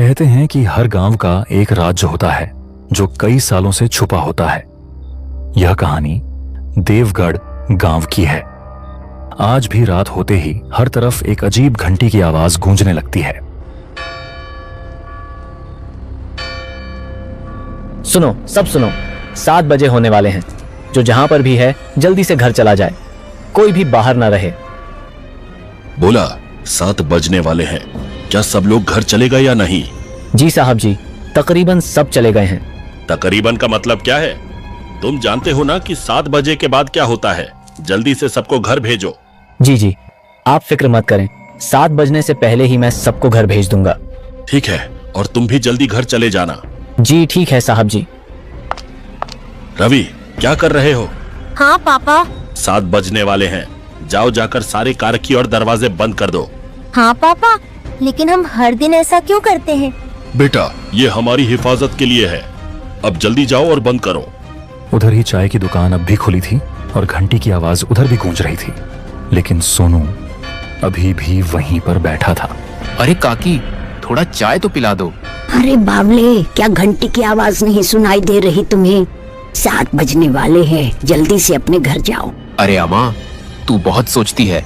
कहते हैं कि हर गांव का एक राज होता है जो कई सालों से छुपा होता है। यह कहानी देवगढ़ गांव की है। आज भी रात होते ही हर तरफ एक अजीब घंटी की आवाज गूंजने लगती है। सुनो, सब सुनो, 7 बजे होने वाले हैं। जो जहां पर भी है जल्दी से घर चला जाए, कोई भी बाहर ना रहे। बोला 7 बजने वाले हैं, क्या सब लोग घर चले गए या नहीं? जी साहब जी, तकरीबन सब चले गए हैं। तकरीबन का मतलब क्या है? तुम जानते हो ना कि 7 बजे के बाद क्या होता है। जल्दी से सबको घर भेजो। जी जी, आप फिक्र मत करें, 7 बजने से पहले ही मैं सबको घर भेज दूंगा। ठीक है, और तुम भी जल्दी घर चले जाना। जी ठीक है साहब जी। रवि, क्या कर रहे हो? हाँ पापा। 7 बजने वाले हैं, जाओ जाकर सारे कारखी और दरवाजे बंद कर दो। हाँ पापा, लेकिन हम हर दिन ऐसा क्यों करते हैं? बेटा, ये हमारी हिफाजत के लिए है। अब जल्दी जाओ और बंद करो। उधर ही चाय की दुकान अब भी खुली थी और घंटी की आवाज उधर भी गूंज रही थी, लेकिन सोनू अभी भी वहीं पर बैठा था। अरे काकी, थोड़ा चाय तो पिला दो। अरे बावले, क्या घंटी की आवाज नहीं सुनाई दे रही तुम्हें? 7 बजने वाले हैं, जल्दी से अपने घर जाओ। अरे अम्मा, तू बहुत सोचती है।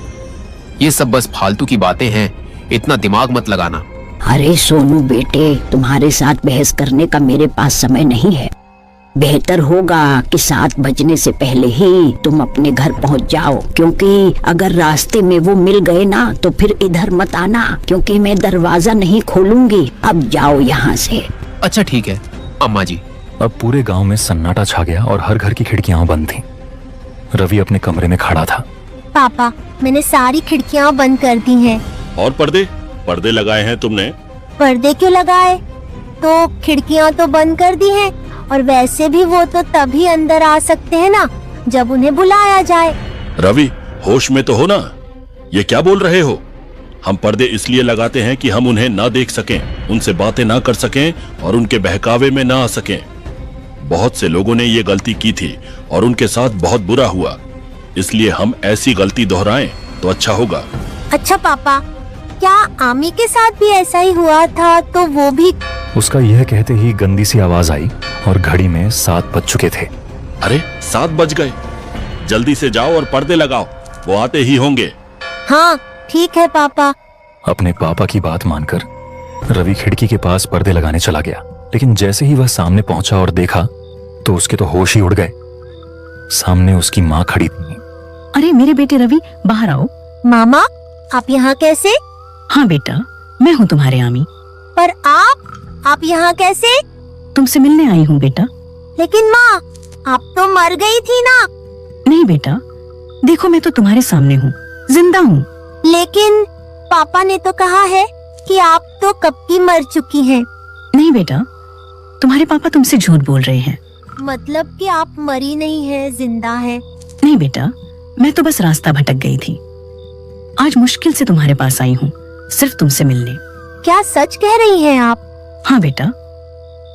ये सब बस फालतू की बातें हैं, इतना दिमाग मत लगाना। अरे सोनू बेटे, तुम्हारे साथ बहस करने का मेरे पास समय नहीं है। बेहतर होगा कि 7 बजने से पहले ही तुम अपने घर पहुंच जाओ, क्योंकि अगर रास्ते में वो मिल गए ना तो फिर इधर मत आना, क्योंकि मैं दरवाजा नहीं खोलूंगी। अब जाओ यहाँ से। अच्छा ठीक है अम्मा जी। अब पूरे गांव में सन्नाटा छा गया और हर घर की खिड़कियां बंद थीं। रवि अपने कमरे में खड़ा था। पापा, मैंने सारी खिड़कियाँ बंद कर दी हैं। और पर्दे लगाए हैं तुमने? पर्दे क्यों लगाए? तो खिड़कियाँ तो बंद कर दी हैं, और वैसे भी वो तो तभी अंदर आ सकते हैं ना जब उन्हें बुलाया जाए। रवि, होश में तो हो ना? ये क्या बोल रहे हो? हम पर्दे इसलिए लगाते हैं कि हम उन्हें ना देख सकें, उनसे बातें ना कर सकें और उनके बहकावे में ना आ सकें। बहुत से लोगों ने ये गलती की थी और उनके साथ बहुत बुरा हुआ, इसलिए हम ऐसी गलती दोहराएं तो अच्छा होगा। अच्छा पापा, क्या आमी के साथ भी ऐसा ही हुआ था? तो वो भी। उसका यह कहते ही गंदी सी आवाज आई और घड़ी में 7 बज चुके थे। अरे 7 बज गए, जल्दी से जाओ और पर्दे लगाओ, वो आते ही होंगे। हाँ ठीक है पापा। अपने पापा की बात मानकर रवि खिड़की के पास पर्दे लगाने चला गया, लेकिन जैसे ही वह सामने पहुंचा और देखा तो उसके तो होश ही उड़ गए। सामने उसकी माँ खड़ी थी। अरे मेरे बेटे रवि, बाहर आओ। मामा, आप यहाँ कैसे? हाँ बेटा, मैं हूँ तुम्हारे आमी। पर आप यहाँ कैसे? तुमसे मिलने आई हूँ बेटा। लेकिन माँ, आप तो मर गई थी ना? नहीं बेटा, देखो मैं तो तुम्हारे सामने हूँ, जिंदा हूँ। लेकिन पापा ने तो कहा है कि आप तो कब की मर चुकी हैं। नहीं बेटा, तुम्हारे पापा तुमसे झूठ बोल रहे हैं। मतलब कि आप मरी नहीं है, जिंदा है? नहीं बेटा, मैं तो बस रास्ता भटक गई थी। आज मुश्किल से तुम्हारे पास आई हूँ, सिर्फ तुमसे मिलने। क्या सच कह रही हैं आप? हाँ बेटा,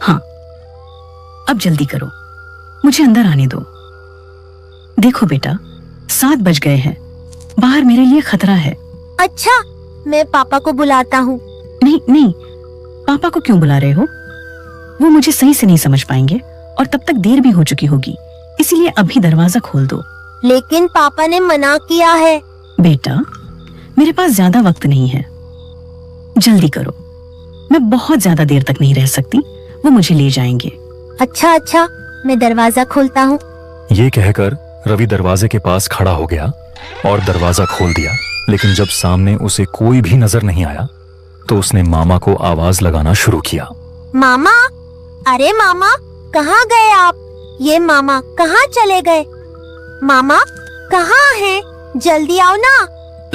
हाँ। अब जल्दी करो, मुझे अंदर आने दो। देखो बेटा, 7 बज गए हैं, बाहर मेरे लिए खतरा है। अच्छा, मैं पापा को बुलाता हूँ। नहीं नहीं, पापा को क्यों बुला रहे हो? वो मुझे सही से नहीं समझ पाएंगे और तब तक देर भी हो चुकी होगी, इसीलिए अभी दरवाजा खोल दो। लेकिन पापा ने मना किया है। बेटा, मेरे पास ज्यादा वक्त नहीं है, जल्दी करो, मैं बहुत ज्यादा देर तक नहीं रह सकती, वो मुझे ले जाएंगे। अच्छा, मैं दरवाजा खोलता हूँ। ये कहकर रवि दरवाजे के पास खड़ा हो गया और दरवाजा खोल दिया, लेकिन जब सामने उसे कोई भी नजर नहीं आया तो उसने मामा को आवाज लगाना शुरू किया। मामा, अरे मामा, कहाँ गए आप? ये मामा कहाँ चले गए? मामा कहाँ हैं? जल्दी आओ ना।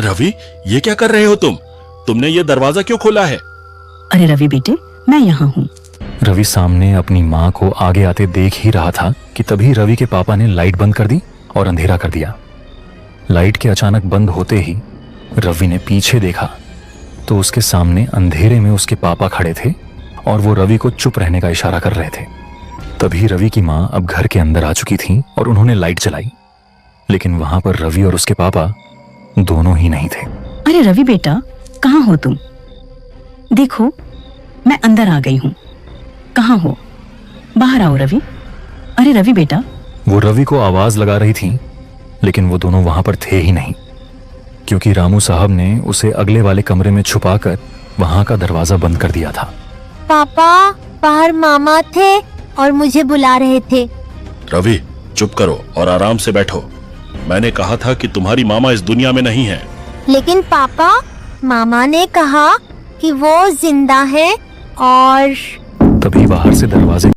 रवि, ये क्या कर रहे हो तुम? तुमने ये दरवाजा क्यों खोला है? अरे रवि बेटे, मैं यहाँ हूँ। रवि सामने अपनी माँ को आगे आते देख ही रहा था कि तभी रवि के पापा ने लाइट बंद कर दी और अंधेरा कर दिया। लाइट के अचानक बंद होते ही रवि ने पीछे देखा तो उसके सामने अंधेरे में उसके पापा खड़े थे और वो रवि को चुप रहने का इशारा कर रहे थे। तभी रवि की माँ अब घर के अंदर आ चुकी थी और उन्होंने लाइट जलाई, लेकिन वहां पर रवि और उसके पापा दोनों ही नहीं थे। अरे रवि बेटा, कहाँ हो तुम? देखो, मैं अंदर आ गई हूँ। कहाँ हो? बाहर आओ रवि। अरे रवि बेटा। वो रवि को आवाज लगा रही थी, लेकिन वो दोनों वहां पर थे ही नहीं, क्योंकि रामू साहब ने उसे अगले वाले कमरे में छुपाकर वहां का दरवाजा बंद कर दिया था। पापा, बाहर मामा थे और मुझे बुला रहे थे। रवि, चुप करो और आराम से बैठो। मैंने कहा था कि तुम्हारी मामा इस दुनिया में नहीं है। लेकिन पापा, मामा ने कहा कि वो जिंदा है और तभी बाहर से दरवाजे